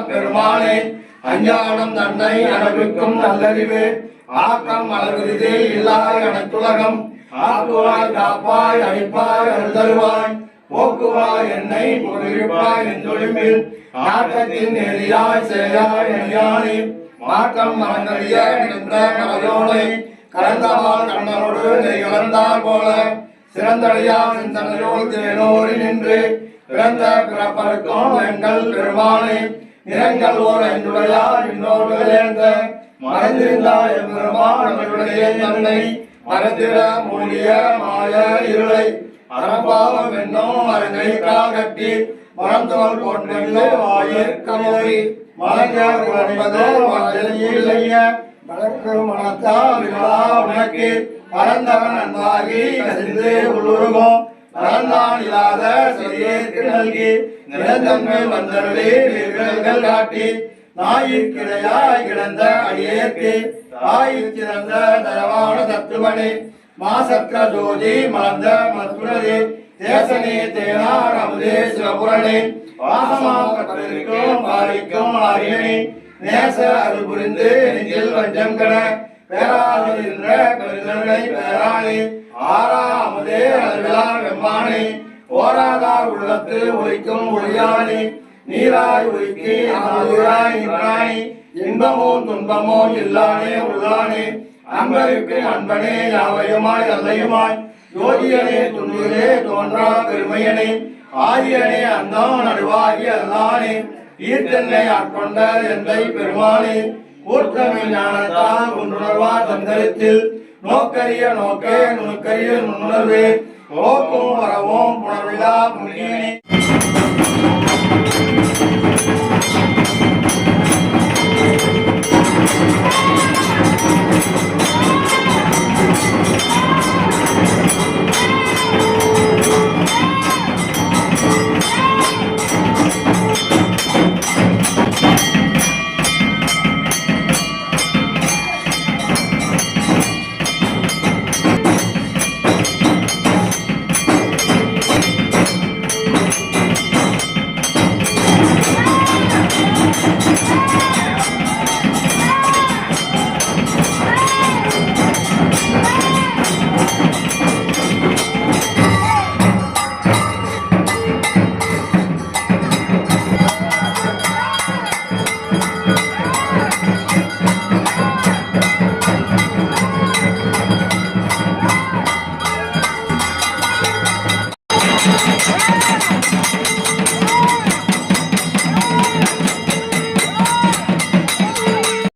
பெருமானே அஞ்ஞானம் தன்னை அனுபவிக்கும் நல்லறிவு ஆக்கம் அளவிருதே இல்லாய் அனைத்துலகம் ஆக்குவாய் காப்பாய் அழிப்பாய் அருள்தருவாய் போக்குவாய் என்னை பொருளிப்பாய் என்றொழிமில் நாட்டத்தின் நெறியாய் செயலாய் அணியானே மாற்றம் மரங்கறிய நின்ற மலையோனை கலந்தவாள் கண்ணனோடு நெய் கலந்தார் போல சிறந்தடையா சிந்தனையோடு தேனோரி நின்று பிறந்த பிறப்பருக்கும் எங்கள் பெருமானே நிறங்கள் ஓர் ஐந்துடையார் இன்னோடு சேர்ந்த மறைந்திருந்தாய் பெருமானுடைய தன்னை மறந்திட மூடிய மாய இருளை அறப்பாவம் என்னும் அரங்கை காகட்டி மரந்தோல் போன்றோ ஆயிரக்கமோய் மலர் என்பதோ இல்லைய வளர்க்கு மனத்தால் உனக்கு பரந்தவன் அன்பாகி கசிந்து உள்ளுருகும் பரந்தான் இல்லாத சிறியேற்கு நல்கி நிரந்தன்மை வந்தருளே வீரர்கள் காட்டி நாயிற்கிடையாய் கிடந்த அடியேற்கு தாயிற் சிறந்த தயவான தத்துவனே மாசற்ற ஜோதி மலர்ந்த மதுரே தேசனே தேனார் அமுதே சிவபுரணே வாசமாக்கும் பாரிக்கும் ஆரியனே நேச அருள் புரிந்து நெஞ்சில் வஞ்சம் கட பேராதிருந்த கருதனை பேரானே ஆரா அமுதே அளவிலா வெம்மானே ஓராதார் உள்ளத்து ஒழிக்கும் ஒளியானே நீராய் ஒழுக்கி அமுதாய் நின்றாய் இன்பமோ துன்பமோ இல்லானே உள்ளானே அன்பருக்கு அன்பனே யாவையுமாய் அல்லையுமாய் ஜோதியனே துணியிலே தோன்றா பெருமையனே ஆரியனே அந்தம் நடுவாகி அல்லானே ஈர்த்தன்னை ஆட்கொண்ட எந்தை பெருமானே கூற்றமை ஞானத்தால் ஒன்றுணர்வா தந்தரத்தில் நோக்கரிய நோக்கே நுணுக்கரிய நுண்ணுணர்வே போக்கும் வரவும் புணர்விழா முனியனே